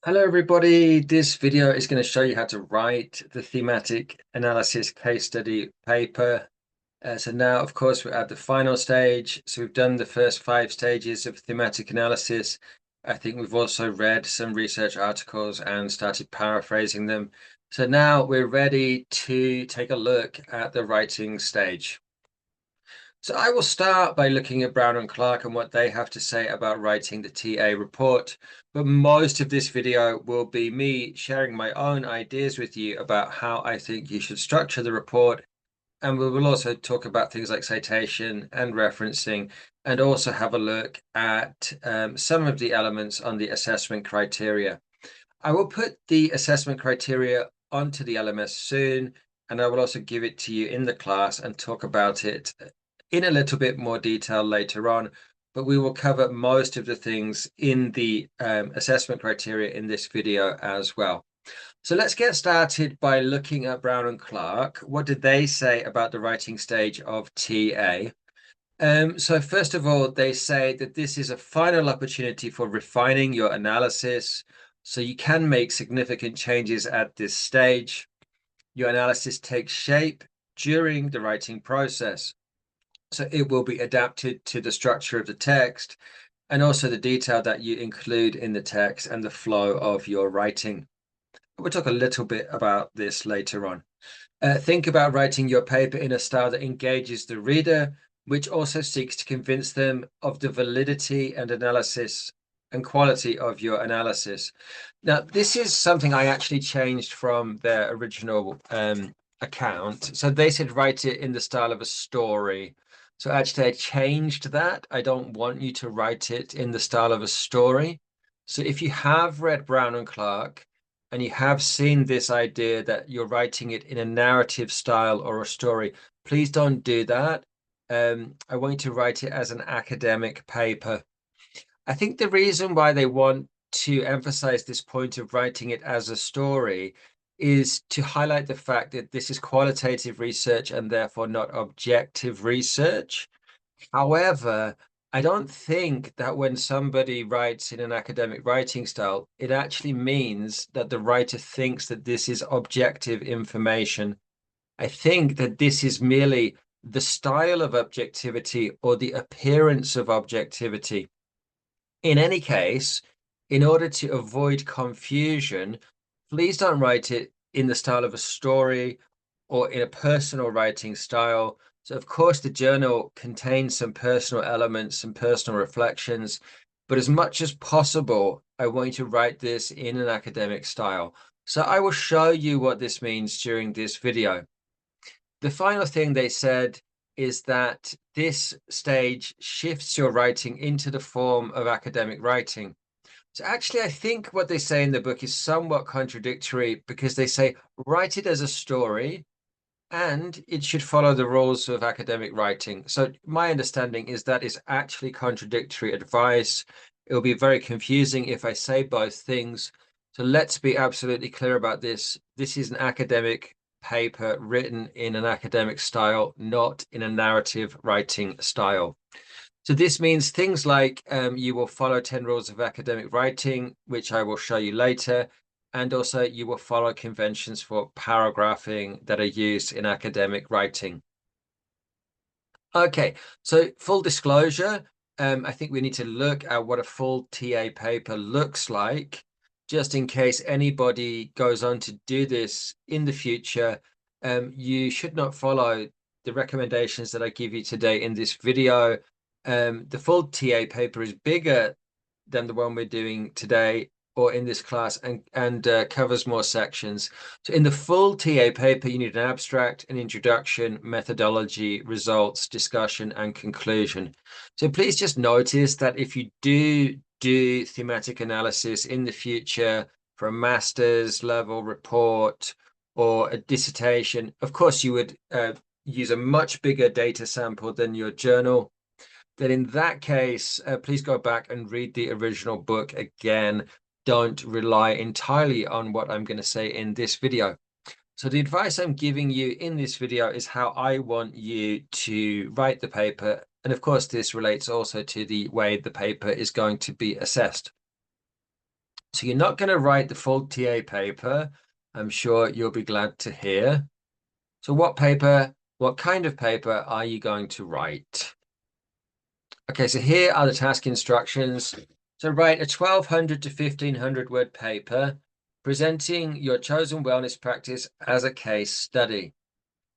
Hello everybody, this video is going to show you how to write the thematic analysis case study paper. So now of course we're at the final stage. So we've done the first 5 stages of thematic analysis. I think we've also read some research articles and started paraphrasing them. So now we're ready to take a look at the writing stage. So I will start by looking at Brown and Clark and what they have to say about writing the TA report. But most of this video will be me sharing my own ideas with you about how I think you should structure the report. And we will also talk about things like citation and referencing, and also have a look at some of the elements on the assessment criteria. I will put the assessment criteria onto the LMS soon, and I will also give it to you in the class and talk about it in a little bit more detail later on, but we will cover most of the things in the assessment criteria in this video as well. So let's get started by looking at Brown and Clark. What did they say about the writing stage of TA? So first of all, they say that this is a final opportunity for refining your analysis. So you can make significant changes at this stage. Your analysis takes shape during the writing process. So it will be adapted to the structure of the text and also the detail that you include in the text and the flow of your writing. We'll talk a little bit about this later on. Think about writing your paper in a style that engages the reader, which also seeks to convince them of the validity and analysis and quality of your analysis. Now, this is something I actually changed from their original account. So they said write it in the style of a story. So actually, I changed that. I don't want you to write it in the style of a story. So if you have read Brown and Clark, and you have seen this idea that you're writing it in a narrative style or a story, please don't do that. I want you to write it as an academic paper. I think the reason why they want to emphasize this point of writing it as a story is to highlight the fact that this is qualitative research and therefore not objective research. However, I don't think that when somebody writes in an academic writing style, it actually means that the writer thinks that this is objective information. I think that this is merely the style of objectivity or the appearance of objectivity. In any case, in order to avoid confusion, please don't write it in the style of a story or in a personal writing style. So, of course, the journal contains some personal elements and personal reflections, but as much as possible, I want you to write this in an academic style. So I will show you what this means during this video. The final thing they said is that this stage shifts your writing into the form of academic writing. So actually, I think what they say in the book is somewhat contradictory because they say write it as a story and it should follow the rules of academic writing. So my understanding is that is actually contradictory advice. It will be very confusing if I say both things. So let's be absolutely clear about this. This is an academic paper written in an academic style, not in a narrative writing style. So this means things like you will follow 10 rules of academic writing, which I will show you later. And also you will follow conventions for paragraphing that are used in academic writing. Okay, so full disclosure, I think we need to look at what a full TA paper looks like, just in case anybody goes on to do this in the future. You should not follow the recommendations that I give you today in this video. The full TA paper is bigger than the one we're doing today or in this class and covers more sections. So in the full TA paper, you need an abstract, an introduction, methodology, results, discussion, and conclusion. So please just notice that if you do thematic analysis in the future for a master's level report or a dissertation, of course you would use a much bigger data sample than your journal. Then in that case, please go back and read the original book again. Don't rely entirely on what I'm going to say in this video. So the advice I'm giving you in this video is how I want you to write the paper. And of course, this relates also to the way the paper is going to be assessed. So you're not going to write the full TA paper. I'm sure you'll be glad to hear. So what kind of paper are you going to write? Okay, so here are the task instructions. So write a 1200 to 1500 word paper presenting your chosen wellness practice as a case study.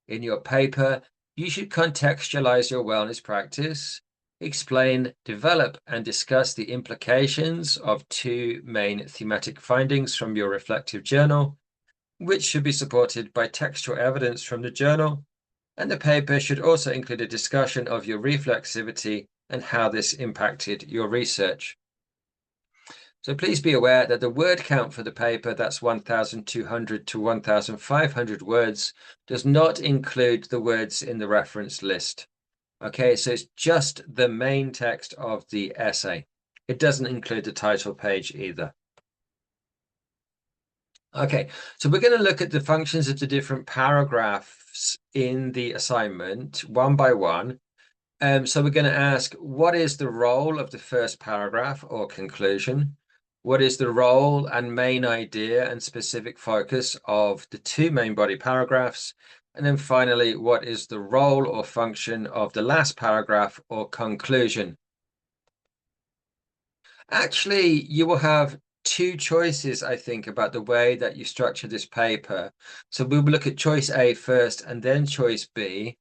In your paper, you should contextualize your wellness practice, explain, develop, and discuss the implications of two main thematic findings from your reflective journal, which should be supported by textual evidence from the journal. And the paper should also include a discussion of your reflexivity and how this impacted your research. So please be aware that the word count for the paper, that's 1,200 to 1,500 words, does not include the words in the reference list. Okay, so it's just the main text of the essay. It doesn't include the title page either. Okay, so we're going to look at the functions of the different paragraphs in the assignment one by one. So we're going to ask, what is the role of the first paragraph or conclusion? What is the role and main idea and specific focus of the two main body paragraphs? And then finally, what is the role or function of the last paragraph or conclusion? Actually, you will have two choices, I think, about the way that you structure this paper. So we will look at choice A first and then choice B.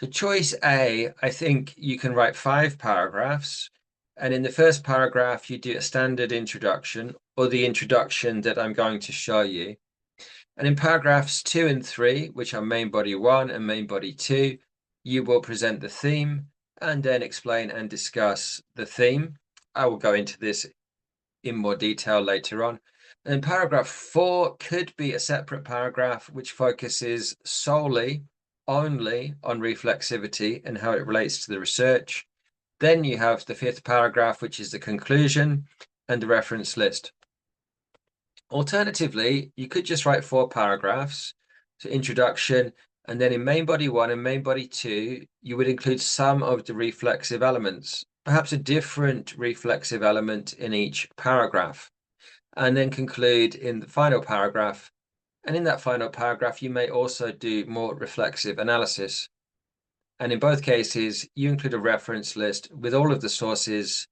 So choice A, I think you can write 5 paragraphs. And in the first paragraph, you do a standard introduction or the introduction that I'm going to show you. And in paragraphs 2 and 3, which are main body 1 and main body 2, you will present the theme and then explain and discuss the theme. I will go into this in more detail later on. And then paragraph 4 could be a separate paragraph which focuses solely only on reflexivity and how it relates to the research. Then you have the 5th paragraph, which is the conclusion and the reference list. Alternatively, you could just write 4 paragraphs, so introduction, and then in main body 1 and main body 2, you would include some of the reflexive elements, perhaps a different reflexive element in each paragraph, and then conclude in the final paragraph. And in that final paragraph, you may also do more reflexive analysis. And in both cases, you include a reference list with all of the sources,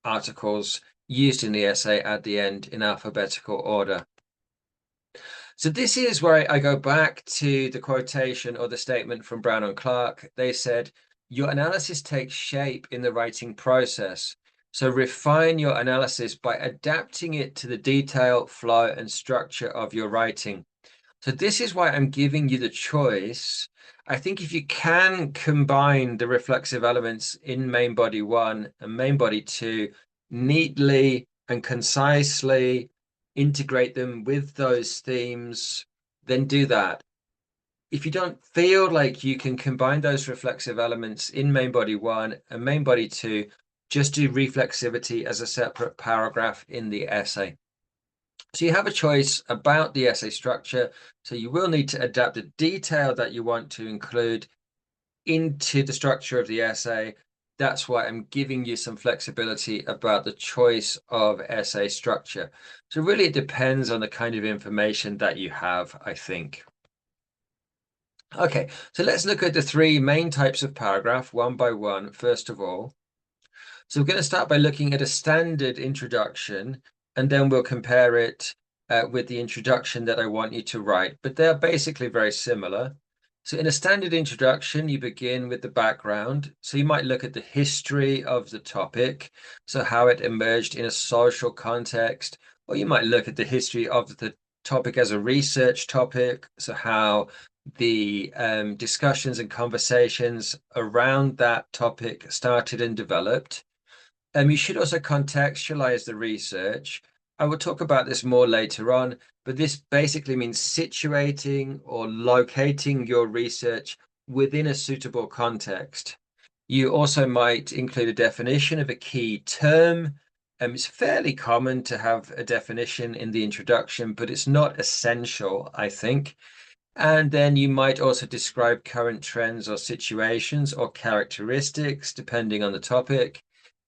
articles used in the essay at the end in alphabetical order. So this is where I go back to the quotation or the statement from Brown and Clark. They said, your analysis takes shape in the writing process. So refine your analysis by adapting it to the detail, flow, and structure of your writing. So this is why I'm giving you the choice. I think if you can combine the reflexive elements in main body 1 and main body 2 neatly and concisely, integrate them with those themes, then do that. If you don't feel like you can combine those reflexive elements in main body 1 and main body 2, just do reflexivity as a separate paragraph in the essay. So you have a choice about the essay structure. So you will need to adapt the detail that you want to include into the structure of the essay. That's why I'm giving you some flexibility about the choice of essay structure. So really it depends on the kind of information that you have, I think. Okay, so let's look at the 3 main types of paragraph one by one, first of all. So we're going to start by looking at a standard introduction, and then we'll compare it with the introduction that I want you to write. But they're basically very similar. So in a standard introduction, you begin with the background. So you might look at the history of the topic, so how it emerged in a social context, or you might look at the history of the topic as a research topic, so how the discussions and conversations around that topic started and developed. You should also contextualize the research. I will talk about this more later on, but this basically means situating or locating your research within a suitable context. You also might include a definition of a key term. It's fairly common to have a definition in the introduction, but it's not essential, I think. And then you might also describe current trends or situations or characteristics, depending on the topic.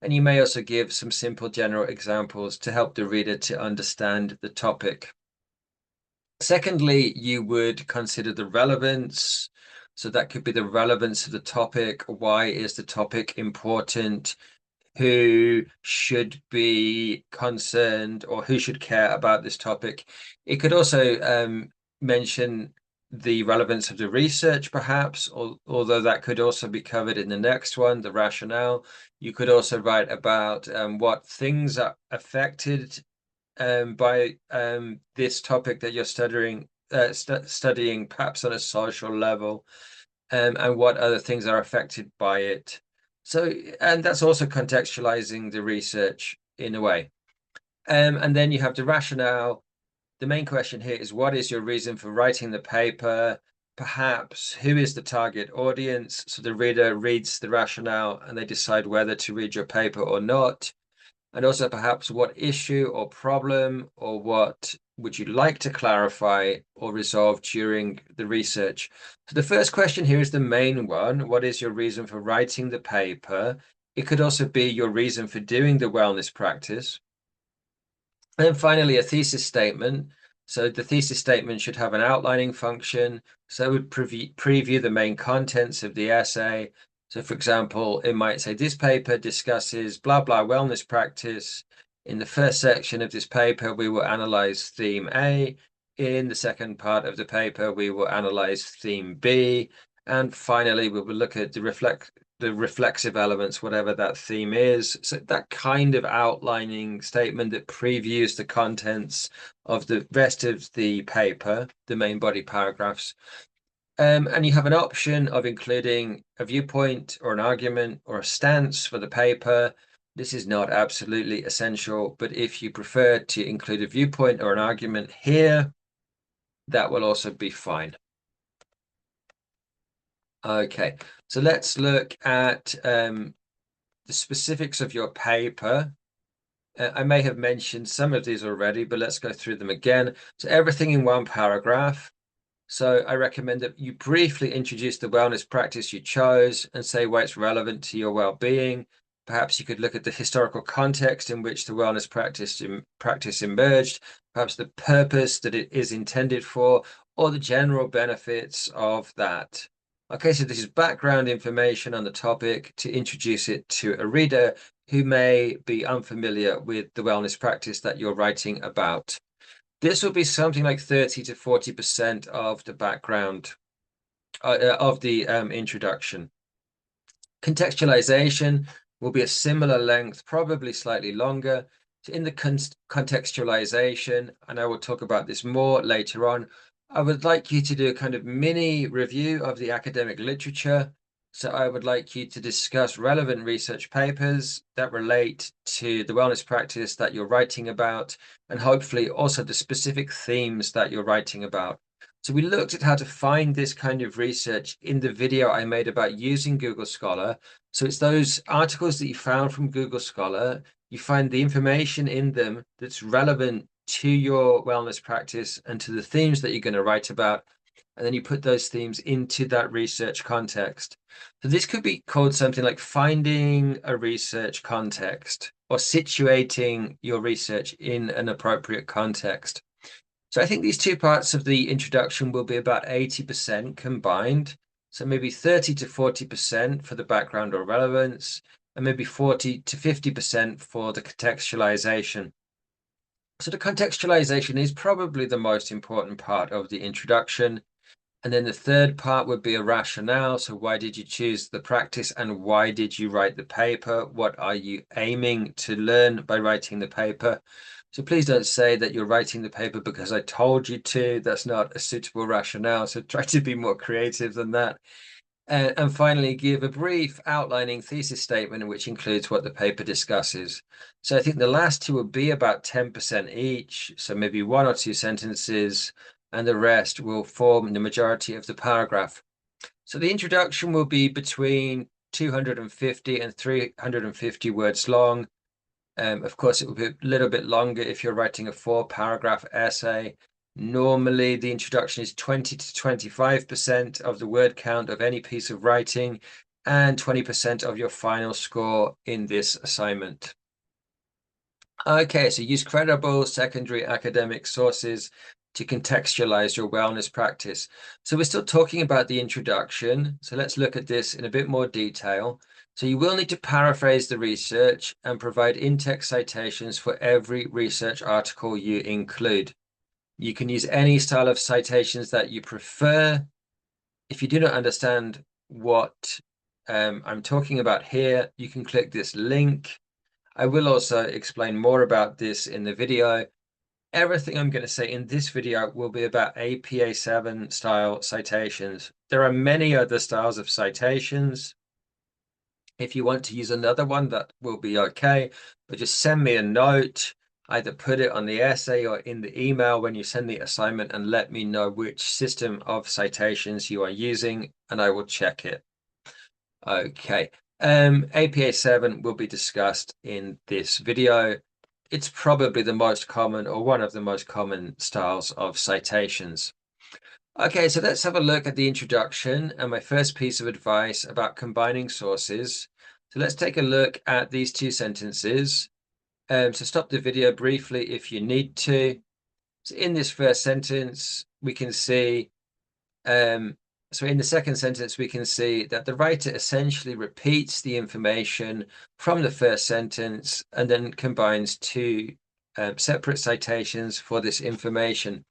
And you may also give some simple general examples to help the reader to understand the topic. Secondly, you would consider the relevance. So that could be the relevance of the topic. Why is the topic important? Who should be concerned or who should care about this topic? It could also mention the relevance of the research, perhaps, although that could also be covered in the next one, the rationale. You could also write about what things are affected by this topic that you're studying, perhaps on a social level, and what other things are affected by it. So, and that's also contextualizing the research in a way. And then you have the rationale. The main question here is, what is your reason for writing the paper? Perhaps who is the target audience? So the reader reads the rationale and they decide whether to read your paper or not. And also perhaps what issue or problem or what would you like to clarify or resolve during the research? So the first question here is the main one. What is your reason for writing the paper? It could also be your reason for doing the wellness practice. And then finally, a thesis statement. So the thesis statement should have an outlining function. So it would preview the main contents of the essay. So for example, it might say this paper discusses blah, blah wellness practice. In the first section of this paper, we will analyze theme A. In the second part of the paper, we will analyze theme B. And finally, we will look at the reflexive elements, whatever that theme is. So that kind of outlining statement that previews the contents of the rest of the paper, the main body paragraphs. And you have an option of including a viewpoint or an argument or a stance for the paper. This is not absolutely essential, but if you prefer to include a viewpoint or an argument here, that will also be fine. Okay, so let's look at the specifics of your paper. I may have mentioned some of these already, but let's go through them again. So everything in one paragraph. So I recommend that you briefly introduce the wellness practice you chose and say why it's relevant to your well-being. Perhaps you could look at the historical context in which the wellness practice emerged, perhaps the purpose that it is intended for, or the general benefits of that. Okay, so this is background information on the topic to introduce it to a reader who may be unfamiliar with the wellness practice that you're writing about. This will be something like 30 to 40% of the background of the introduction. Contextualization will be a similar length, probably slightly longer. So in the contextualization, and I will talk about this more later on, I would like you to do a kind of mini review of the academic literature. So I would like you to discuss relevant research papers that relate to the wellness practice that you're writing about, and hopefully also the specific themes that you're writing about. So we looked at how to find this kind of research in the video I made about using Google Scholar. So it's those articles that you found from Google Scholar. You find the information in them that's relevant to your wellness practice and to the themes that you're going to write about. And then you put those themes into that research context. So this could be called something like finding a research context or situating your research in an appropriate context. So I think these two parts of the introduction will be about 80% combined. So maybe 30 to 40% for the background or relevance, and maybe 40 to 50% for the contextualization. So the contextualization is probably the most important part of the introduction. And then the third part would be a rationale. So why did you choose the practice and why did you write the paper? What are you aiming to learn by writing the paper? So please don't say that you're writing the paper because I told you to. That's not a suitable rationale. So try to be more creative than that. And finally, give a brief outlining thesis statement, which includes what the paper discusses. So I think the last two will be about 10% each. So maybe one or two sentences, and the rest will form the majority of the paragraph. So the introduction will be between 250 and 350 words long. Of course, it will be a little bit longer if you're writing a 4-paragraph essay. Normally, the introduction is 20 to 25% of the word count of any piece of writing. and 20% of your final score in this assignment. Okay, so use credible secondary academic sources to contextualize your wellness practice. So we're still talking about the introduction. So let's look at this in a bit more detail. So you will need to paraphrase the research and provide in-text citations for every research article you include. You can use any style of citations that you prefer. If you do not understand what I'm talking about here, you can click this link. I will also explain more about this in the video. Everything I'm going to say in this video will be about TA7 style citations. There are many other styles of citations. If you want to use another one, that will be okay, but just send me a note, either put it on the essay or in the email when you send the assignment, and let me know which system of citations you are using, and I will check it. Okay. APA7 will be discussed in this video. It's probably the most common, or one of the most common styles of citations. Okay, so let's have a look at the introduction and my first piece of advice about combining sources. So let's take a look at these two sentences. So stop the video briefly if you need to. So in this first sentence, we can see so in the second sentence, we can see that the writer essentially repeats the information from the first sentence and then combines two separate citations for this information.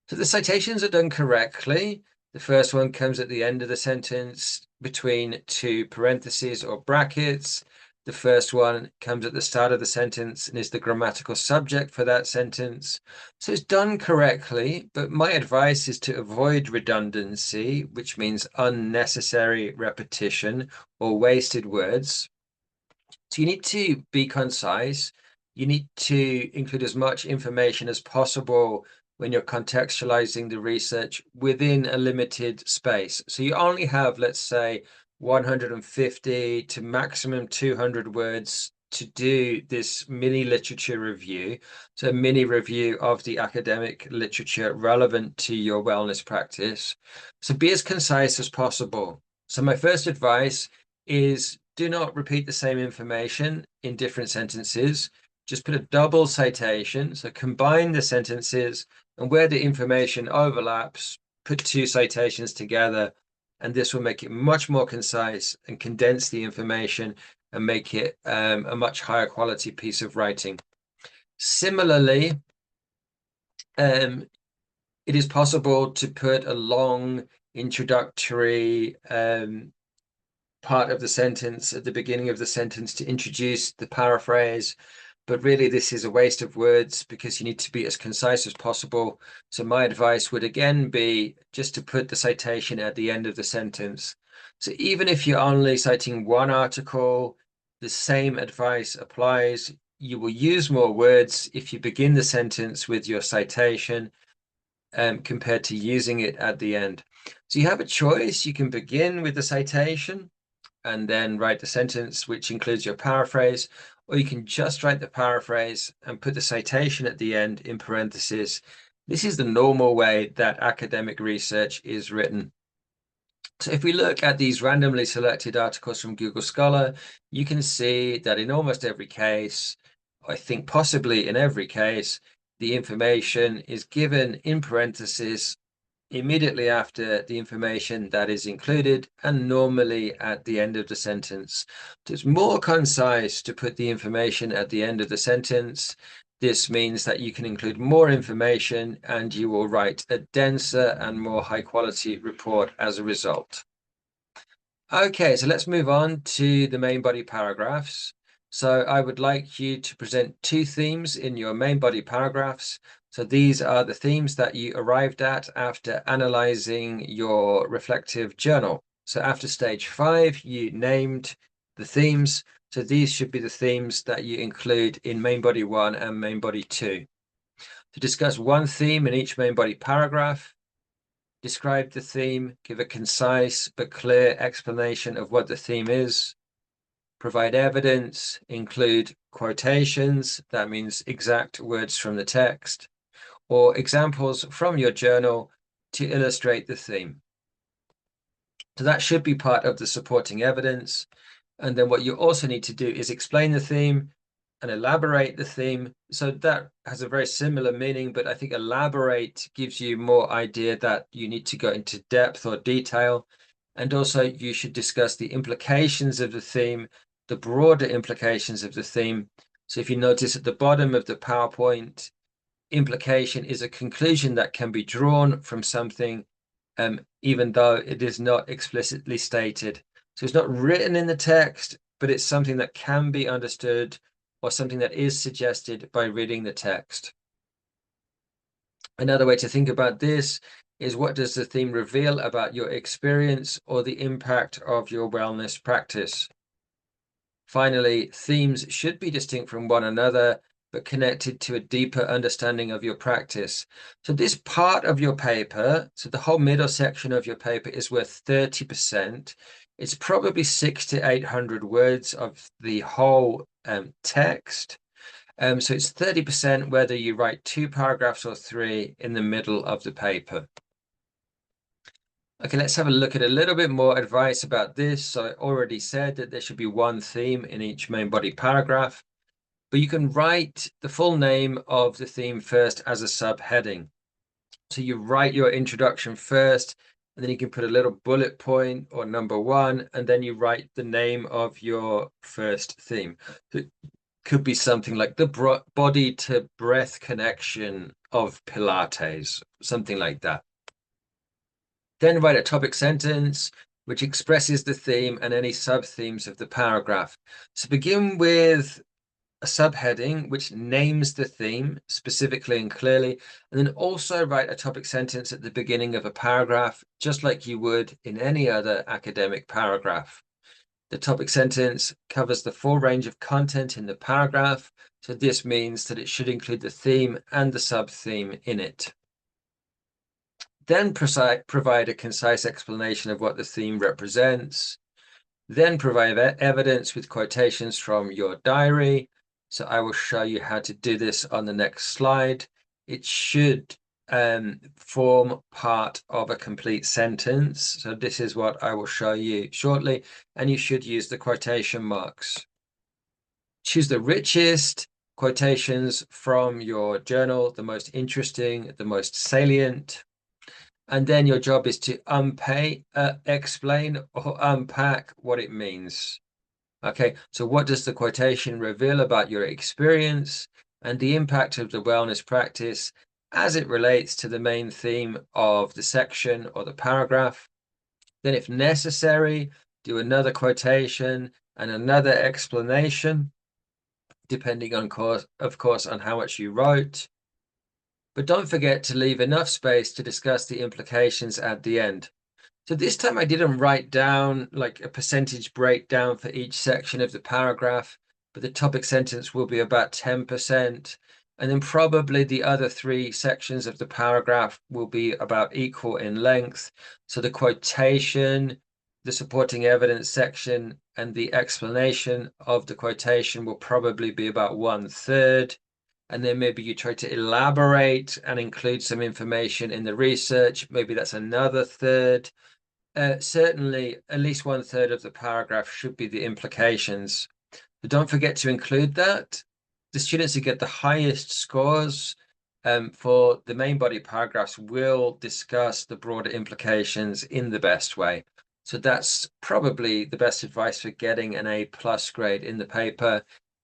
So the citations are done correctly. The first one comes at the end of the sentence between two parentheses or brackets. The first one comes at the start of the sentence and is the grammatical subject for that sentence. So it's done correctly, but my advice is to avoid redundancy, which means unnecessary repetition or wasted words. So you need to be concise. You need to include as much information as possible when you're contextualizing the research within a limited space. So you only have, let's say, 150 to maximum 200 words to do this mini literature review. So a mini review of the academic literature relevant to your wellness practice. So be as concise as possible. So my first advice is do not repeat the same information in different sentences. Just put a double citation. So combine the sentences, and where the information overlaps, put two citations together, and this will make it much more concise and condense the information and make it a much higher quality piece of writing. Similarly, it is possible to put a long introductory part of the sentence at the beginning of the sentence to introduce the paraphrase, but really this is a waste of words because you need to be as concise as possible. So my advice would again be just to put the citation at the end of the sentence. So even if you're only citing one article, the same advice applies. You will use more words if you begin the sentence with your citation compared to using it at the end. So you have a choice. You can begin with the citation and then write the sentence, which includes your paraphrase, or you can just write the paraphrase and put the citation at the end in parentheses. This is the normal way that academic research is written. So if we look at these randomly selected articles from Google Scholar, you can see that in almost every case, I think possibly in every case, the information is given in parentheses immediately after the information that is included and normally at the end of the sentence. So it's more concise to put the information at the end of the sentence. This means that you can include more information and you will write a denser and more high quality report as a result. Okay, so let's move on to the main body paragraphs. So I would like you to present two themes in your main body paragraphs. So these are the themes that you arrived at after analyzing your reflective journal. So after stage 5, you named the themes. So these should be the themes that you include in main body 1 and main body 2. To discuss one theme in each main body paragraph, describe the theme, give a concise but clear explanation of what the theme is, provide evidence, include quotations, that means exact words from the text, or examples from your journal to illustrate the theme. So that should be part of the supporting evidence. And then what you also need to do is explain the theme and elaborate the theme. So that has a very similar meaning, but I think elaborate gives you more idea that you need to go into depth or detail. And also you should discuss the implications of the theme, the broader implications of the theme. So if you notice at the bottom of the PowerPoint, implication is a conclusion that can be drawn from something, even though it is not explicitly stated. So it's not written in the text, but it's something that can be understood or something that is suggested by reading the text. Another way to think about this is, what does the theme reveal about your experience or the impact of your wellness practice? Finally, themes should be distinct from one another, but connected to a deeper understanding of your practice. So this part of your paper, so the whole middle section of your paper is worth 30%. It's probably 600 to 800 words of the whole text. So it's 30% whether you write 2 paragraphs or 3 in the middle of the paper. Okay, let's have a look at a little bit more advice about this. So I already said that there should be one theme in each main body paragraph, but you can write the full name of the theme first as a subheading. So you write your introduction first, and then you can put a little bullet point or number 1, and then you write the name of your first theme. It could be something like the body to breath connection of Pilates, something like that. Then write a topic sentence which expresses the theme and any sub-themes of the paragraph. So begin with a subheading which names the theme specifically and clearly, and then also write a topic sentence at the beginning of a paragraph, just like you would in any other academic paragraph. The topic sentence covers the full range of content in the paragraph, so this means that it should include the theme and the sub-theme in it. Then provide a concise explanation of what the theme represents. Then provide evidence with quotations from your diary. So I will show you how to do this on the next slide. It should form part of a complete sentence. So this is what I will show you shortly, and you should use the quotation marks. Choose the richest quotations from your journal, the most interesting, the most salient. And then your job is to explain or unpack what it means. Okay, so what does the quotation reveal about your experience and the impact of the wellness practice as it relates to the main theme of the section or the paragraph? Then, if necessary, do another quotation and another explanation, depending on of course, on how much you wrote. But don't forget to leave enough space to discuss the implications at the end. So this time I didn't write down like a percentage breakdown for each section of the paragraph, but the topic sentence will be about 10%. And then probably the other 3 sections of the paragraph will be about equal in length. So the quotation, the supporting evidence section, and the explanation of the quotation will probably be about 1/3. And then maybe you try to elaborate and include some information in the research. Maybe that's another third. Certainly, at least 1/3 of the paragraph should be the implications. But don't forget to include that. The students who get the highest scores for the main body paragraphs will discuss the broader implications in the best way. So that's probably the best advice for getting an A+ grade in the paper,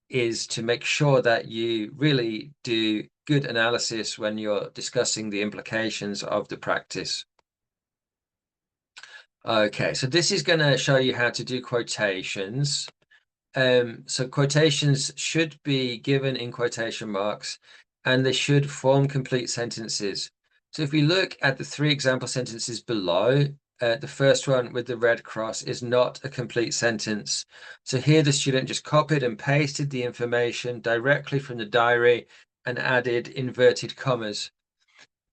is to make sure that you really do good analysis when you're discussing the implications of the practice. Okay, so this is going to show you how to do quotations. So quotations should be given in quotation marks, and they should form complete sentences. So if we look at the 3 example sentences below, the first one with the red cross is not a complete sentence. So here the student just copied and pasted the information directly from the diary and added inverted commas.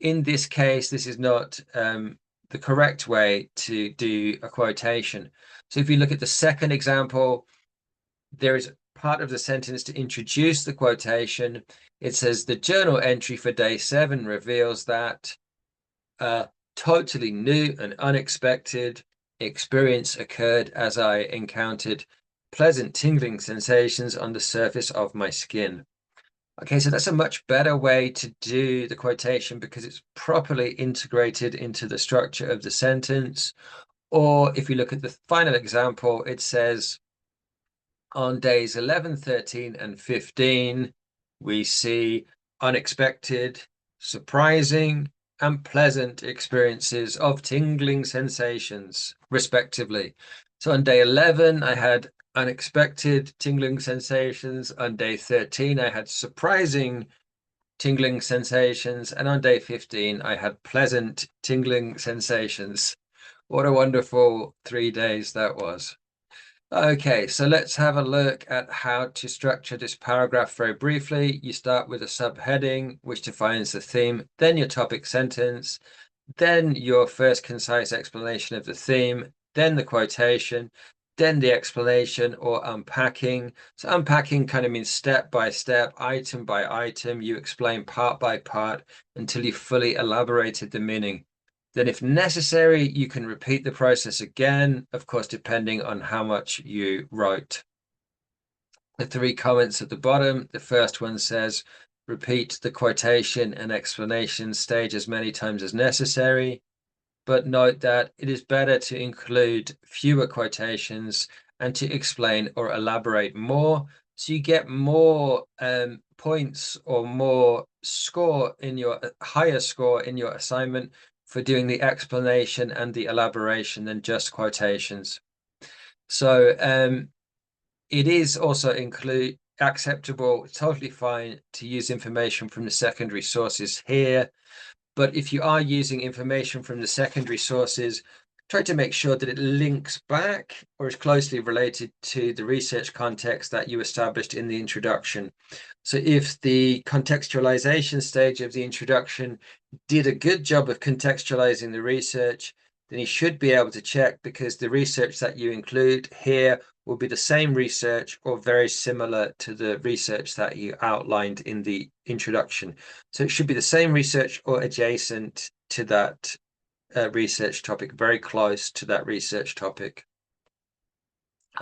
In this case, this is not the correct way to do a quotation. So if you look at the second example, there is part of the sentence to introduce the quotation. It says the journal entry for day 7 reveals that totally new and unexpected. experience occurred as I encountered pleasant tingling sensations on the surface of my skin. Okay, so that's a much better way to do the quotation because it's properly integrated into the structure of the sentence. Or if you look at the final example, it says, on days 11, 13, and 15, we see unexpected, surprising, and pleasant experiences of tingling sensations, respectively. So on day 11, I had unexpected tingling sensations. On day 13, I had surprising tingling sensations. And on day 15, I had pleasant tingling sensations. What a wonderful 3 days that was. Okay, so let's have a look at how to structure this paragraph very briefly. You start with a subheading, which defines the theme, then your topic sentence, then your first concise explanation of the theme, then the quotation, then the explanation or unpacking. So unpacking kind of means step by step, item by item. You explain part by part until you fully elaborated the meaning. Then if necessary, you can repeat the process again, of course, depending on how much you wrote. The 3 comments at the bottom, the first one says, repeat the quotation and explanation stage as many times as necessary, but note that it is better to include fewer quotations and to explain or elaborate more, so you get more points or more score in your higher score in your assignment for doing the explanation and the elaboration than just quotations. So it is also acceptable, totally fine to use information from the secondary sources here. But if you are using information from the secondary sources, try to make sure that it links back or is closely related to the research context that you established in the introduction. So if the contextualization stage of the introduction did a good job of contextualizing the research, then you should be able to check because the research that you include here will be the same research or very similar to the research that you outlined in the introduction. So it should be the same research or adjacent to that research topic, very close to that research topic.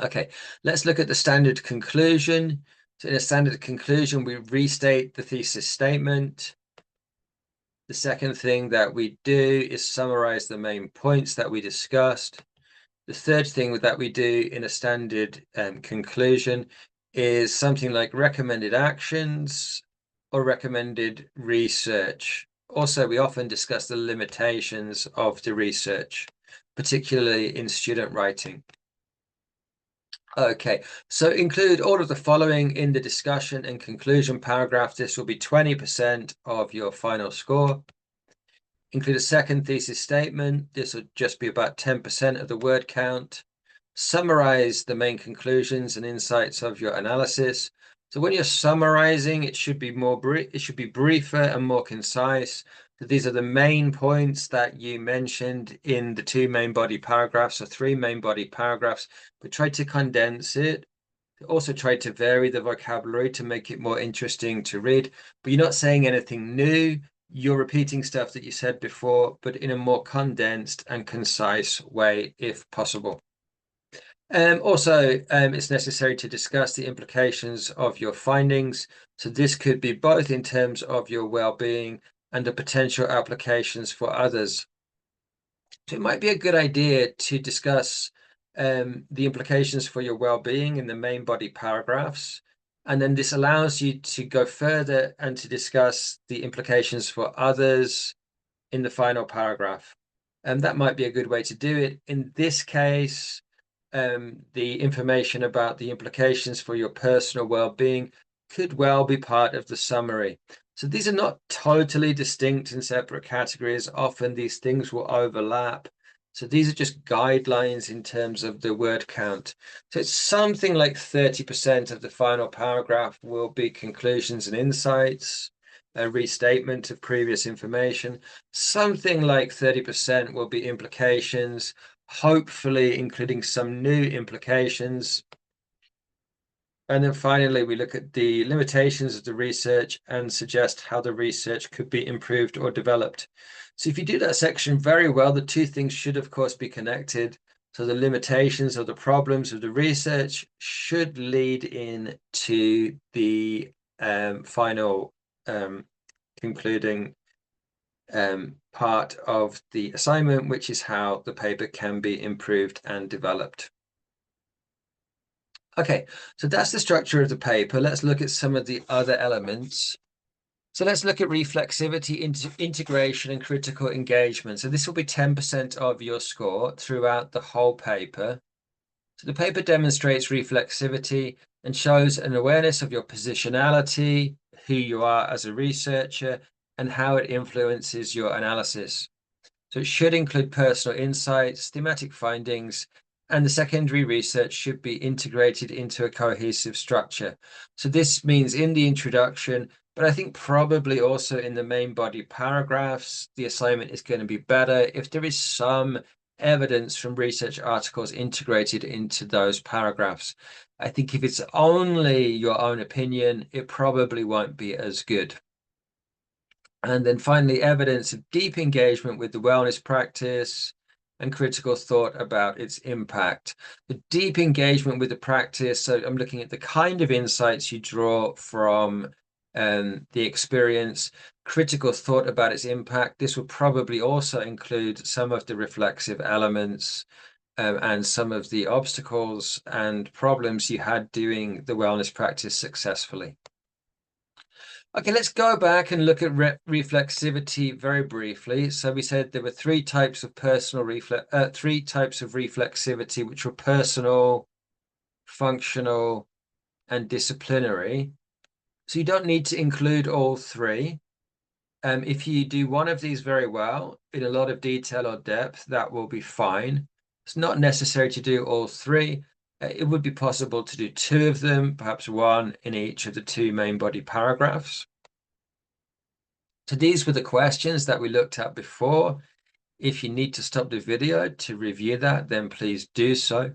Okay, let's look at the standard conclusion. So in a standard conclusion, we restate the thesis statement. The second thing that we do is summarize the main points that we discussed. The third thing that we do in a standard conclusion is something like recommended actions or recommended research. Also, we often discuss the limitations of the research, particularly in student writing. Okay, so include all of the following in the discussion and conclusion paragraph. This will be 20% of your final score. Include a second thesis statement. This will just be about 10% of the word count. Summarize the main conclusions and insights of your analysis. So when you're summarizing, it should be briefer and more concise. So these are the main points that you mentioned in the 2 main body paragraphs or 3 main body paragraphs, but try to condense it. Also try to vary the vocabulary to make it more interesting to read, but you're not saying anything new. You're repeating stuff that you said before, but in a more condensed and concise way, if possible. Also, it's necessary to discuss the implications of your findings. So this could be both in terms of your well-being and the potential applications for others. So it might be a good idea to discuss the implications for your well-being in the main body paragraphs. And then this allows you to go further and to discuss the implications for others in the final paragraph. And that might be a good way to do it. In this case, the information about the implications for your personal well-being could well be part of the summary. So these are not totally distinct and separate categories. Often these things will overlap. So these are just guidelines in terms of the word count. So it's something like 30% of the final paragraph will be conclusions and insights, a restatement of previous information. Something like 30% will be implications, hopefully including some new implications. And then finally, we look at the limitations of the research and suggest how the research could be improved or developed. So if you do that section very well, the 2 things should, of course, be connected. So the limitations of the problems of the research should lead in to the final concluding part of the assignment, which is how the paper can be improved and developed. Okay, so that's the structure of the paper. Let's look at some of the other elements. So let's look at reflexivity, integration, and critical engagement. So this will be 10% of your score throughout the whole paper. So the paper demonstrates reflexivity and shows an awareness of your positionality, who you are as a researcher, and how it influences your analysis. So it should include personal insights, thematic findings, and the secondary research should be integrated into a cohesive structure. So this means in the introduction, but I think probably also in the main body paragraphs, the assignment is going to be better if there is some evidence from research articles integrated into those paragraphs. I think if it's only your own opinion, it probably won't be as good. And then finally, evidence of deep engagement with the wellness practice and critical thought about its impact. The deep engagement with the practice, so I'm looking at the kind of insights you draw from the experience, critical thought about its impact. This will probably also include some of the reflexive elements and some of the obstacles and problems you had doing the wellness practice successfully. Okay, let's go back and look at reflexivity very briefly. So we said there were three types of reflexivity, which were personal, functional, and disciplinary. So you don't need to include all three. If you do one of these very well, in a lot of detail or depth, that will be fine. It's not necessary to do all three. It would be possible to do two of them, perhaps one in each of the two main body paragraphs. So these were the questions that we looked at before. If you need to stop the video to review that, then please do so.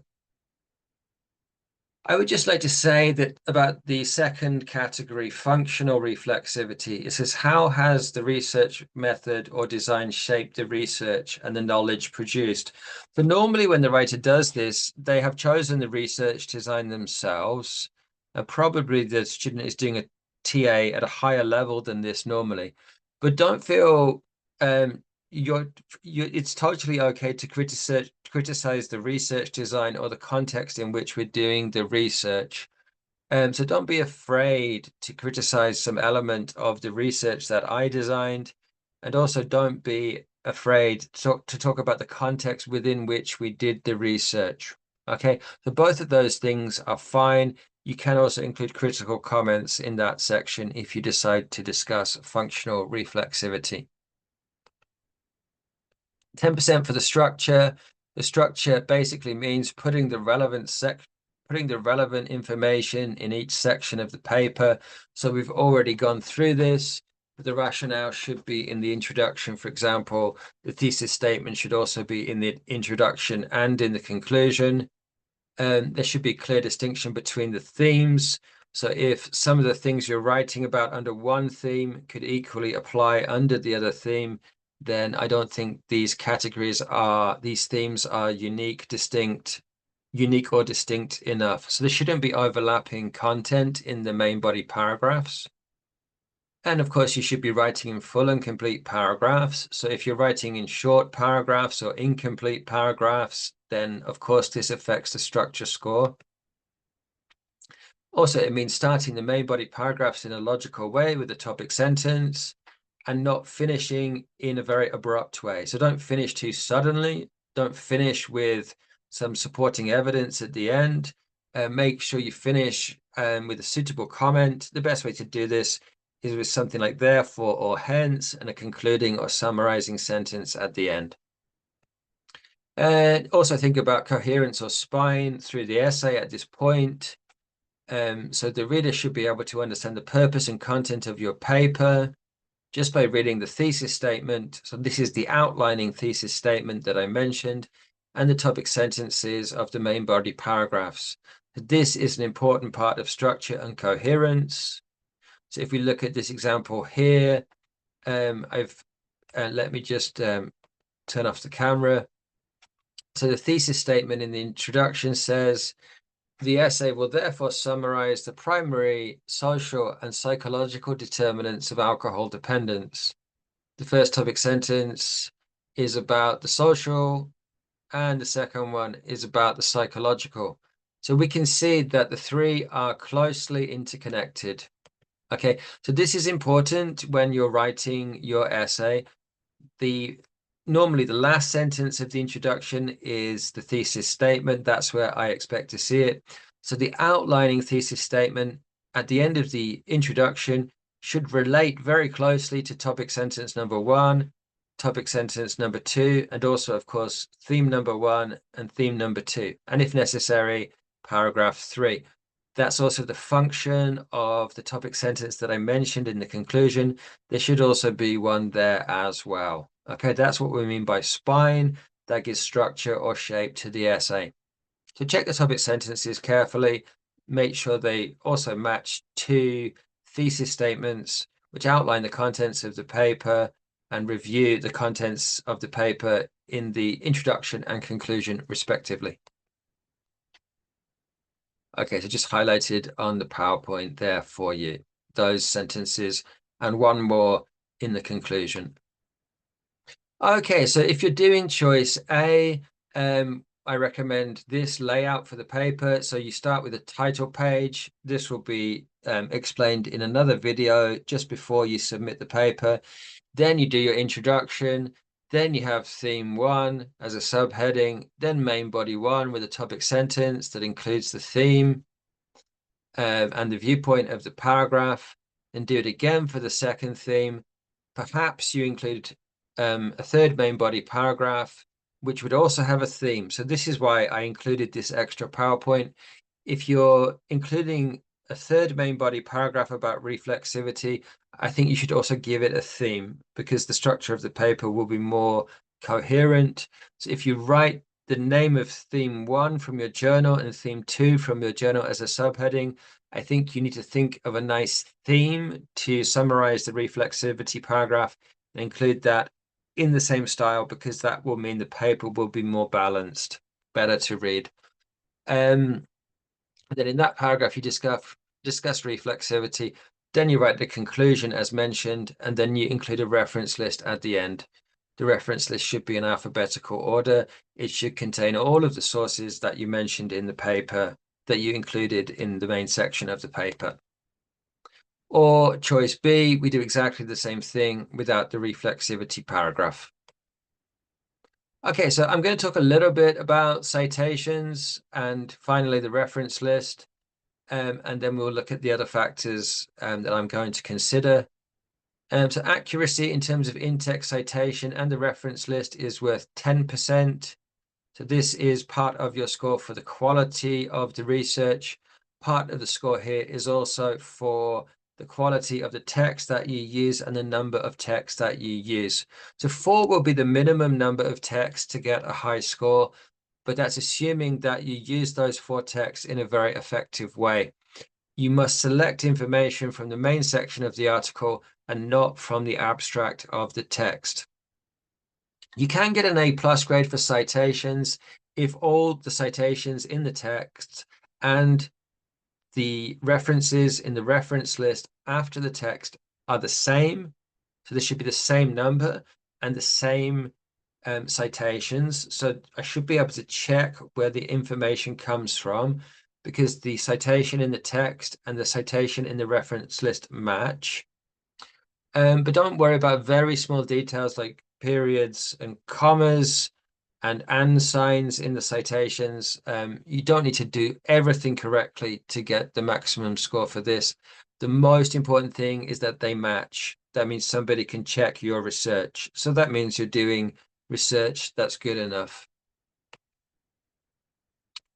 I would just like to say that about the second category, functional reflexivity, it says, how has the research method or design shaped the research and the knowledge produced? So normally when the writer does this, they have chosen the research design themselves. And probably the student is doing a TA at a higher level than this normally. But don't feel it's totally okay to criticize the research design or the context in which we're doing the research. So don't be afraid to criticize some element of the research that I designed, and also don't be afraid to talk about the context within which we did the research. Okay, so both of those things are fine. You can also include critical comments in that section if you decide to discuss functional reflexivity. 10% for the structure. The structure basically means putting the relevant information in each section of the paper. So we've already gone through this. The rationale should be in the introduction, for example. The thesis statement should also be in the introduction and in the conclusion. There should be a clear distinction between the themes. So if some of the things you're writing about under one theme could equally apply under the other theme, then I don't think these themes are unique or distinct enough. So there shouldn't be overlapping content in the main body paragraphs. And of course, you should be writing in full and complete paragraphs. So if you're writing in short paragraphs or incomplete paragraphs, then of course this affects the structure score. Also, it means starting the main body paragraphs in a logical way with the topic sentence and not finishing in a very abrupt way. So don't finish too suddenly. Don't finish with some supporting evidence at the end. Make sure you finish with a suitable comment. The best way to do this is with something like therefore or hence and a concluding or summarizing sentence at the end. And also think about coherence or spine through the essay at this point. So the reader should be able to understand the purpose and content of your paper just by reading the thesis statement. So this is the outlining thesis statement that I mentioned, and the topic sentences of the main body paragraphs. This is an important part of structure and coherence. So if we look at this example here, let me just turn off the camera. So the thesis statement in the introduction says, the essay will therefore summarize the primary social and psychological determinants of alcohol dependence. The first topic sentence is about the social, and the second one is about the psychological. So we can see that the three are closely interconnected. Okay, so this is important when you're writing your essay. Normally the last sentence of the introduction is the thesis statement. That's where I expect to see it. So the outlining thesis statement at the end of the introduction should relate very closely to topic sentence number 1, topic sentence number 2, and also, of course, theme number 1 and theme number 2, and if necessary, paragraph 3. That's also the function of the topic sentence that I mentioned in the conclusion. There should also be one there as well. Okay, that's what we mean by spine. That gives structure or shape to the essay. So check the topic sentences carefully. Make sure they also match two thesis statements, which outline the contents of the paper, and review the contents of the paper in the introduction and conclusion, respectively. Okay, so just highlighted on the PowerPoint there for you, those sentences, and one more in the conclusion. Okay, so if you're doing choice A, I recommend this layout for the paper. So you start with a title page. This will be explained in another video just before you submit the paper. Then you do your introduction. Then you have theme 1 as a subheading, then main body 1 with a topic sentence that includes the theme and the viewpoint of the paragraph. Then do it again for the second theme. Perhaps you include a third main body paragraph, which would also have a theme. So this is why I included this extra PowerPoint. If you're including a third main body paragraph about reflexivity, I think you should also give it a theme because the structure of the paper will be more coherent. So if you write the name of theme 1 from your journal and theme 2 from your journal as a subheading, I think you need to think of a nice theme to summarize the reflexivity paragraph and include that in the same style, because that will mean the paper will be more balanced, better to read. Then in that paragraph, you discuss reflexivity. Then you write the conclusion as mentioned, and then you include a reference list at the end. The reference list should be in alphabetical order. It should contain all of the sources that you mentioned in the paper that you included in the main section of the paper. Or choice B, we do exactly the same thing without the reflexivity paragraph. Okay, so I'm going to talk a little bit about citations and finally the reference list, and then we'll look at the other factors that I'm going to consider. So accuracy in terms of in-text citation and the reference list is worth 10%. So this is part of your score for the quality of the research. Part of the score here is also for the quality of the text that you use and the number of texts that you use. So 4 will be the minimum number of texts to get a high score, but that's assuming that you use those 4 texts in a very effective way. You must select information from the main section of the article and not from the abstract of the text. You can get an A+ grade for citations if all the citations in the text and the references in the reference list after the text are the same. So there should be the same number and the same citations. So I should be able to check where the information comes from because the citation in the text and the citation in the reference list match. But don't worry about very small details like periods and commas and signs in the citations. You don't need to do everything correctly to get the maximum score for this. The most important thing is that they match. That means somebody can check your research. So that means you're doing research that's good enough.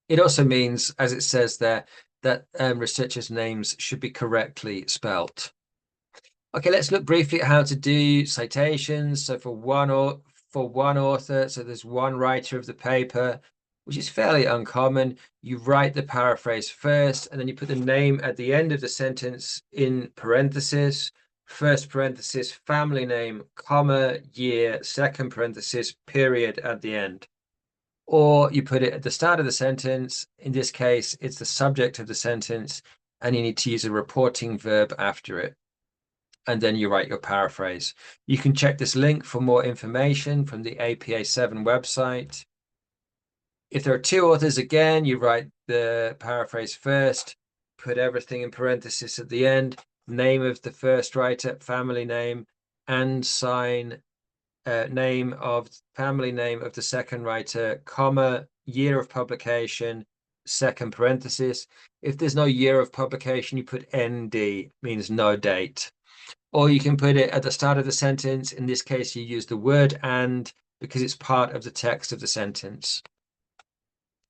It also means, as it says there, that researchers' names should be correctly spelt. Okay, let's look briefly at how to do citations. So for one author, so there's one writer of the paper, which is fairly uncommon. You write the paraphrase first, and then you put the name at the end of the sentence in parentheses. First parenthesis, family name, comma, year, second parenthesis, period at the end. or you put it at the start of the sentence. In this case, it's the subject of the sentence, and you need to use a reporting verb after it. And then you write your paraphrase. You can check this link for more information from the TA7 website. If there are two authors, again, you write the paraphrase first, put everything in parentheses at the end, name of the first writer, family name, and sign family name of the second writer, comma, year of publication, second parenthesis. If there's no year of publication, you put ND, means no date. Or you can put it at the start of the sentence. In this case, you use the word and because it's part of the text of the sentence.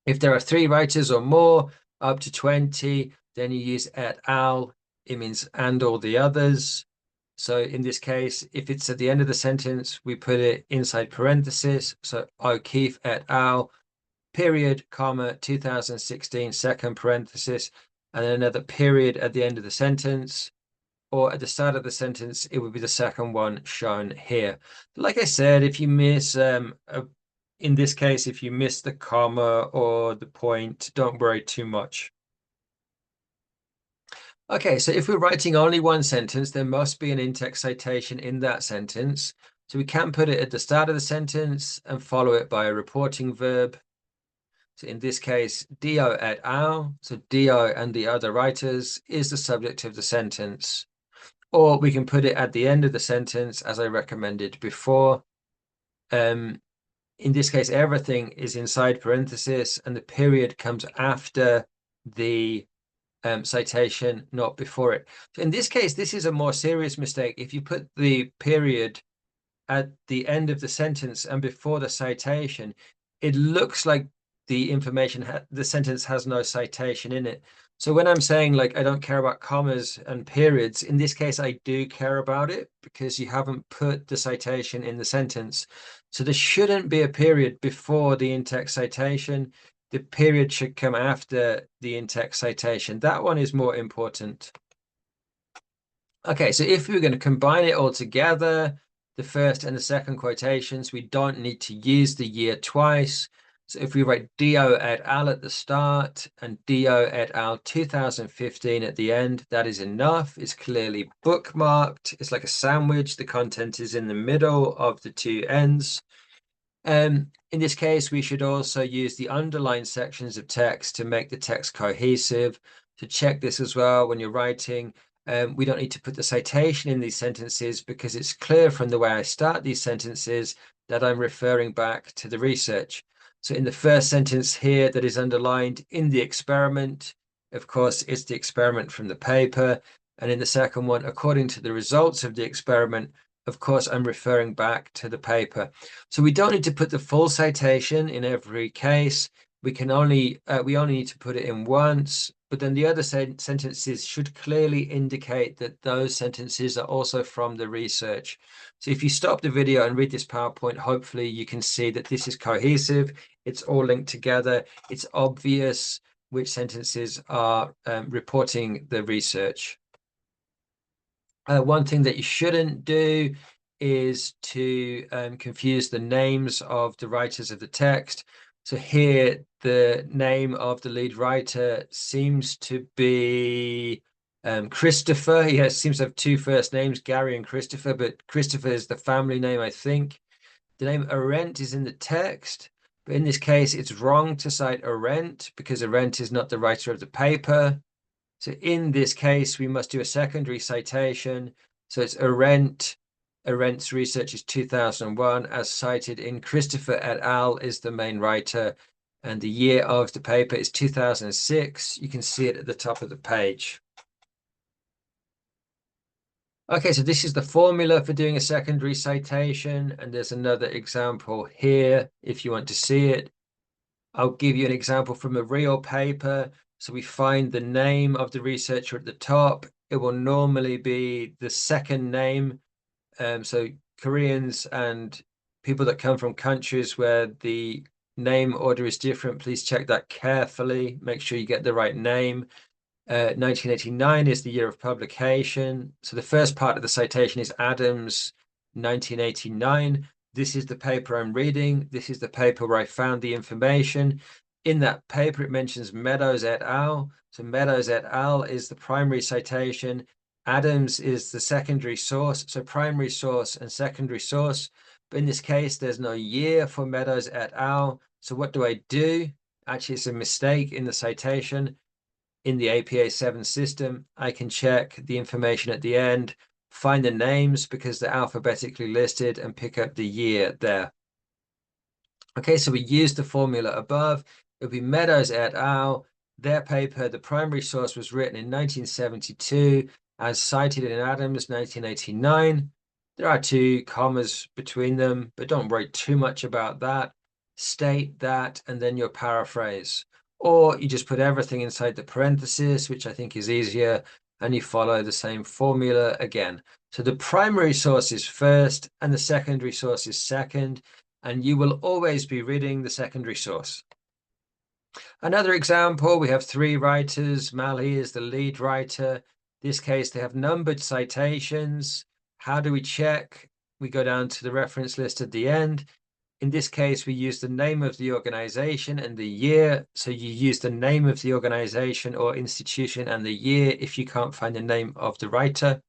If there are 3 writers or more, up to 20, then you use et al. It means and all the others. So in this case, if it's at the end of the sentence, we put it inside parenthesis. So O'Keefe et al., period, comma, 2016, second parenthesis, and then another period at the end of the sentence. Or at the start of the sentence, it would be the second one shown here. Like I said, if you miss, in this case, if you miss the comma or the point, don't worry too much. Okay, so if we're writing only one sentence, there must be an in-text citation in that sentence. So we can put it at the start of the sentence and follow it by a reporting verb. So in this case, Dio et al., so Dio and the other writers is the subject of the sentence. Or we can put it at the end of the sentence, as I recommended before. In this case, everything is inside parenthesis, and the period comes after the citation, not before it. So in this case, this is a more serious mistake. If you put the period at the end of the sentence and before the citation, it looks like the information, the sentence has no citation in it. So when I'm saying like I don't care about commas and periods, in this case I do care about it because you haven't put the citation in the sentence. So there shouldn't be a period before the in-text citation. The period should come after the in-text citation. That one is more important. Okay, so if we're going to combine it all together, the first and the second quotations, we don't need to use the year twice. So if we write Dio et al. At the start and Dio et al. 2015 at the end, that is enough. It's clearly bookmarked. It's like a sandwich. The content is in the middle of the two ends. In this case, we should also use the underlined sections of text to make the text cohesive. To check this as well when you're writing, we don't need to put the citation in these sentences because it's clear from the way I start these sentences that I'm referring back to the research. So in the first sentence here that is underlined, in the experiment, of course, it's the experiment from the paper. And in the second one, according to the results of the experiment, of course, I'm referring back to the paper. So we don't need to put the full citation in every case. We only need to put it in once, but then the other sentences should clearly indicate that those sentences are also from the research. So if you stop the video and read this PowerPoint, hopefully you can see that this is cohesive. It's all linked together. It's obvious which sentences are reporting the research. One thing that you shouldn't do is to confuse the names of the writers of the text. So here, the name of the lead writer seems to be Christopher. He seems to have 2 first names, Gary and Christopher, but Christopher is the family name, I think. The name Arendt is in the text, but in this case, it's wrong to cite Arendt because Arendt is not the writer of the paper. So in this case, we must do a secondary citation. So it's Arendt. Arendt's research is 2001, as cited in Christopher et al. Is the main writer, and the year of the paper is 2006. You can see it at the top of the page. Okay, so this is the formula for doing a secondary citation, and there's another example here if you want to see it. I'll give you an example from a real paper. So we find the name of the researcher at the top. It will normally be the second name. So Koreans and people that come from countries where the name order is different, please check that carefully. Make sure you get the right name. 1989 is the year of publication. So the first part of the citation is Adams, 1989. this is the paper I'm reading. This is the paper where I found the information. In that paper, it mentions Meadows et al. So Meadows et al. Is the primary citation. Adams is the secondary source. So primary source and secondary source. But in this case, there's no year for Meadows et al. So what do I do? Actually, it's a mistake in the citation. In the APA7 system, I can check the information at the end, find the names because they're alphabetically listed, and pick up the year there. Okay, so we use the formula above. It'll be Meadows et al. Their paper, the primary source was written in 1972, as cited in Adams 1989. There are 2 commas between them, but don't worry too much about that. State that, and then your paraphrase. Or you just put everything inside the parenthesis, which I think is easier, and you follow the same formula again. So the primary source is first, and the secondary source is second, and you will always be reading the secondary source. Another example, we have 3 writers. Mali is the lead writer. In this case, they have numbered citations. How do we check? We go down to the reference list at the end. In this case, we use the name of the organization and the year. So you use the name of the organization or institution and the year if you can't find the name of the writer.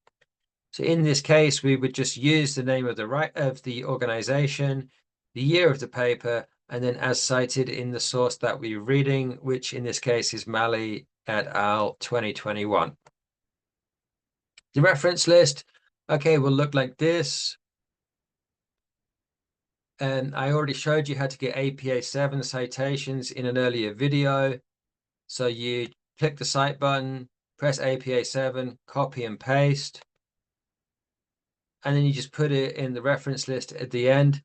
So in this case, we would just use the name of the organization, the year of the paper, and then as cited in the source that we're reading, which in this case is Mali et al. 2021. The reference list, okay, will look like this. And I already showed you how to get APA7 citations in an earlier video. So you click the cite button, press APA7, copy and paste, and then you just put it in the reference list at the end.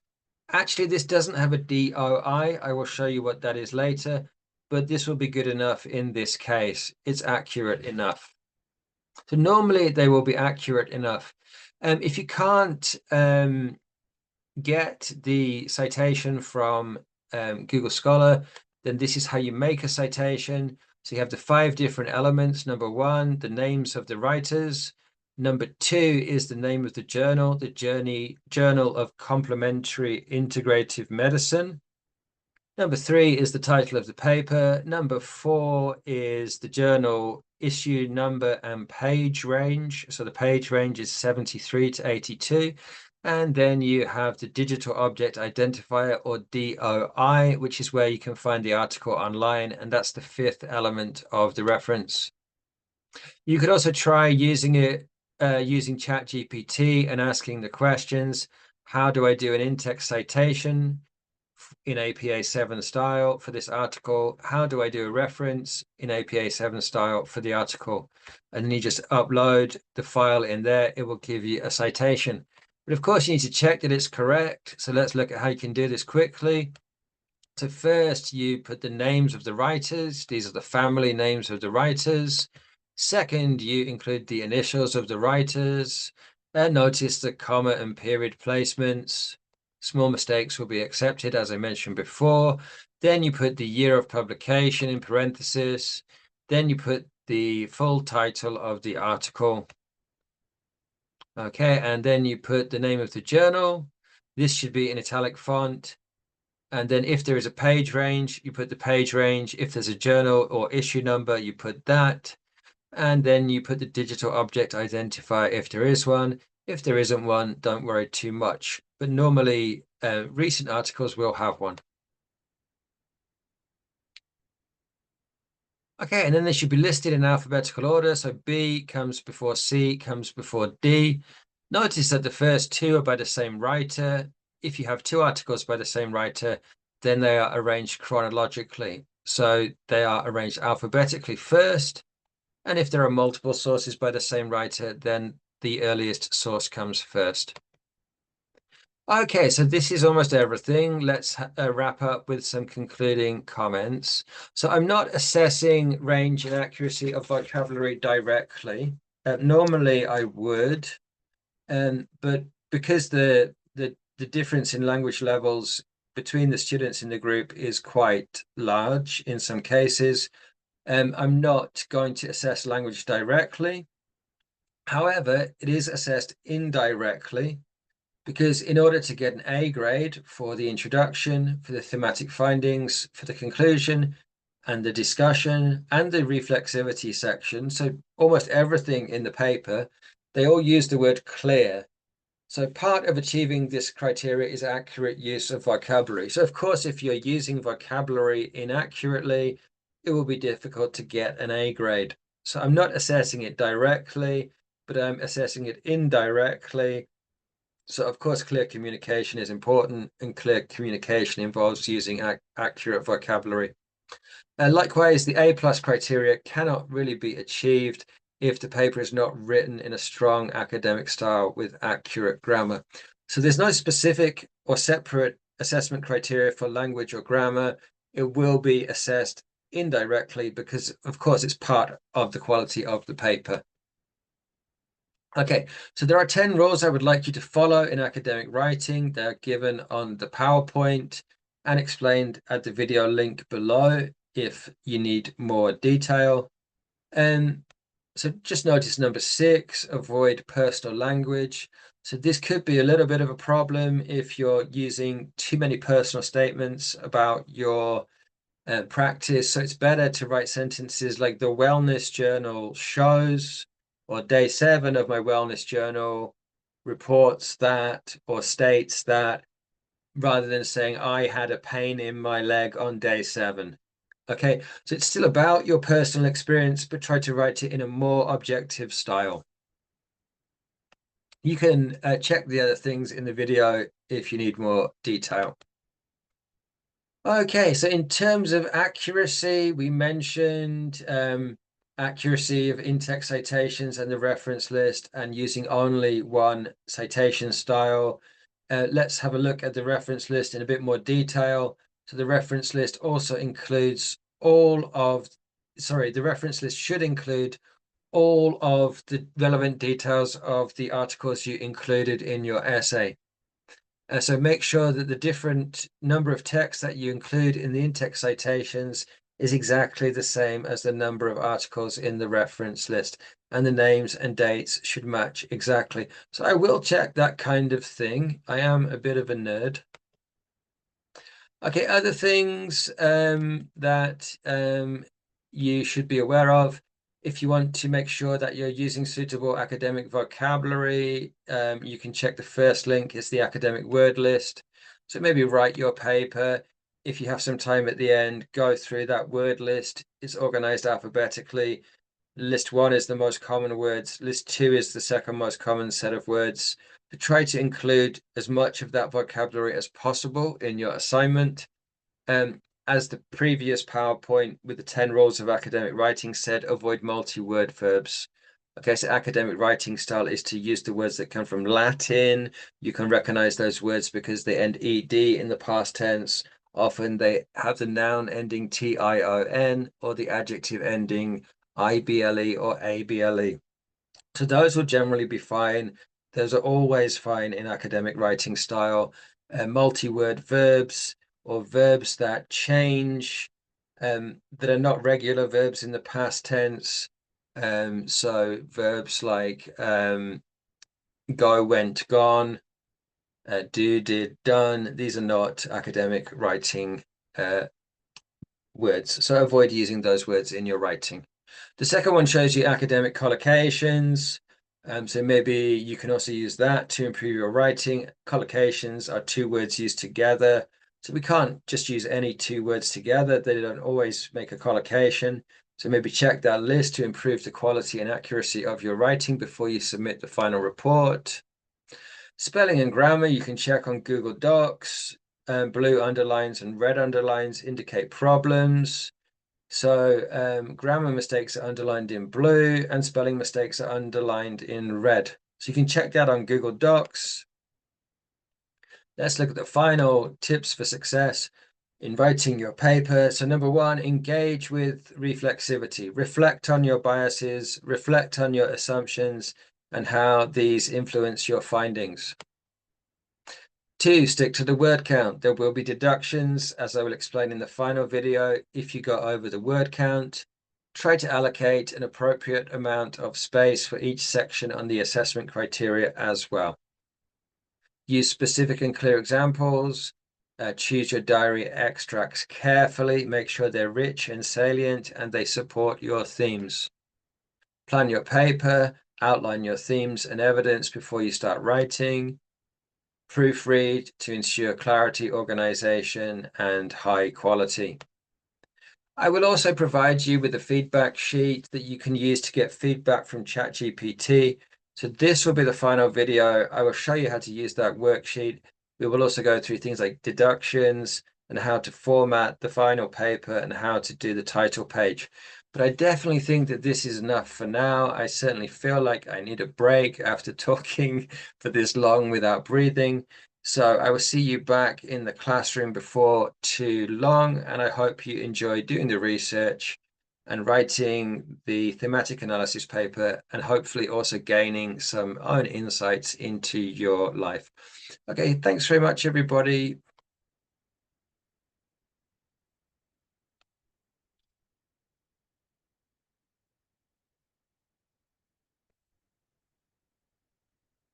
Actually, this doesn't have a DOI. I will show you what that is later, but this will be good enough in this case. It's accurate enough. So normally they will be accurate enough. If you can't get the citation from Google Scholar, then this is how you make a citation. So you have the 5 different elements. Number 1, the names of the writers. Number 2 is the name of the journal, the Journal of Complementary Integrative Medicine. Number 3 is the title of the paper. Number 4 is the journal issue number and page range. So the page range is 73 to 82. And then you have the digital object identifier, or DOI, which is where you can find the article online. And that's the 5th element of the reference. You could also try using it using ChatGPT and asking the questions. How do I do an in-text citation in APA7 style for this article? How do I do a reference in APA7 style for the article? And then you just upload the file in there. It will give you a citation. But of course, you need to check that it's correct. So let's look at how you can do this quickly. So first, you put the names of the writers. These are the family names of the writers. Second, you include the initials of the writers. And notice the comma and period placements. Small mistakes will be accepted, as I mentioned before. Then you put the year of publication in parentheses. Then you put the full title of the article. Okay, and then you put the name of the journal. This should be in italic font. And then if there is a page range, you put the page range. If there's a journal or issue number, you put that. And then you put the digital object identifier if there is one. If there isn't one, don't worry too much. But normally, recent articles will have one. Okay, and then they should be listed in alphabetical order. So B comes before C, comes before D. Notice that the first 2 are by the same writer. If you have 2 articles by the same writer, then they are arranged chronologically. So they are arranged alphabetically first. And if there are multiple sources by the same writer, then the earliest source comes first. Okay, so this is almost everything. Let's wrap up with some concluding comments. So I'm not assessing range and accuracy of vocabulary directly. Normally I would, but because the difference in language levels between the students in the group is quite large in some cases, I'm not going to assess language directly. However, it is assessed indirectly. because in order to get an A grade for the introduction, for the thematic findings, for the conclusion, and the discussion, and the reflexivity section, so almost everything in the paper, they all use the word clear. So part of achieving this criteria is accurate use of vocabulary. So of course, if you're using vocabulary inaccurately, it will be difficult to get an A grade. So I'm not assessing it directly, but I'm assessing it indirectly. So of course, clear communication is important, and clear communication involves using accurate vocabulary. Likewise, the A+ criteria cannot really be achieved if the paper is not written in a strong academic style with accurate grammar. So there's no specific or separate assessment criteria for language or grammar. It will be assessed indirectly because, of course, it's part of the quality of the paper. Okay, so there are 10 rules I would like you to follow in academic writing. They're given on the PowerPoint and explained at the video link below if you need more detail. So just notice number 6, avoid personal language. So this could be a little bit of a problem if you're using too many personal statements about your practice. So it's better to write sentences like the wellness journal shows, or day 7 of my wellness journal reports that or states that, rather than saying I had a pain in my leg on day 7. Okay, so it's still about your personal experience, but try to write it in a more objective style. You can check the other things in the video if you need more detail. Okay, so in terms of accuracy, we mentioned accuracy of in-text citations and the reference list and using only one citation style. Let's have a look at the reference list in a bit more detail. So the reference list also includes the reference list should include all of the relevant details of the articles you included in your essay. So make sure that the different number of texts that you include in the in-text citations is exactly the same as the number of articles in the reference list, and the names and dates should match exactly. So I will check that kind of thing. I am a bit of a nerd. Okay, other things that you should be aware of. If you want to make sure that you're using suitable academic vocabulary, you can check the first link. It's the academic word list. So maybe write your paper. If you have some time at the end, go through that word list. It's organized alphabetically. List 1 is the most common words. List 2 is the second most common set of words. To try to include as much of that vocabulary as possible in your assignment. As the previous PowerPoint with the 10 rules of academic writing said, avoid multi-word verbs. Okay, so academic writing style is to use the words that come from Latin. You can recognize those words because they end ed in the past tense. Often they have the noun ending tion or the adjective ending ible or able. So those will generally be fine. Those are always fine in academic writing style. Multi-word verbs or verbs that change, that are not regular verbs in the past tense. So verbs like go, went, gone, do, did, done. These are not academic writing words. So avoid using those words in your writing. The second one shows you academic collocations. So maybe you can also use that to improve your writing. Collocations are 2 words used together. So we can't just use any 2 words together. They don't always make a collocation. So maybe check that list to improve the quality and accuracy of your writing before you submit the final report. Spelling and grammar, you can check on Google Docs. Blue underlines and red underlines indicate problems. So grammar mistakes are underlined in blue and spelling mistakes are underlined in red. So you can check that on Google Docs. Let's look at the final tips for success in writing your paper. So number 1, engage with reflexivity. Reflect on your biases, reflect on your assumptions and how these influence your findings. 2, stick to the word count. There will be deductions, as I will explain in the final video, if you go over the word count. Try to allocate an appropriate amount of space for each section on the assessment criteria as well. Use specific and clear examples. Choose your diary extracts carefully. Make sure they're rich and salient and they support your themes. Plan your paper. Outline your themes and evidence before you start writing. Proofread to ensure clarity, organization, and high quality. I will also provide you with a feedback sheet that you can use to get feedback from ChatGPT. So this will be the final video. I will show you how to use that worksheet. We will also go through things like deductions and how to format the final paper and how to do the title page. But I definitely think that this is enough for now. I certainly feel like I need a break after talking for this long without breathing. So I will see you back in the classroom before too long, and I hope you enjoy doing the research and writing the thematic analysis paper and hopefully also gaining some own insights into your life. Okay, thanks very much, everybody.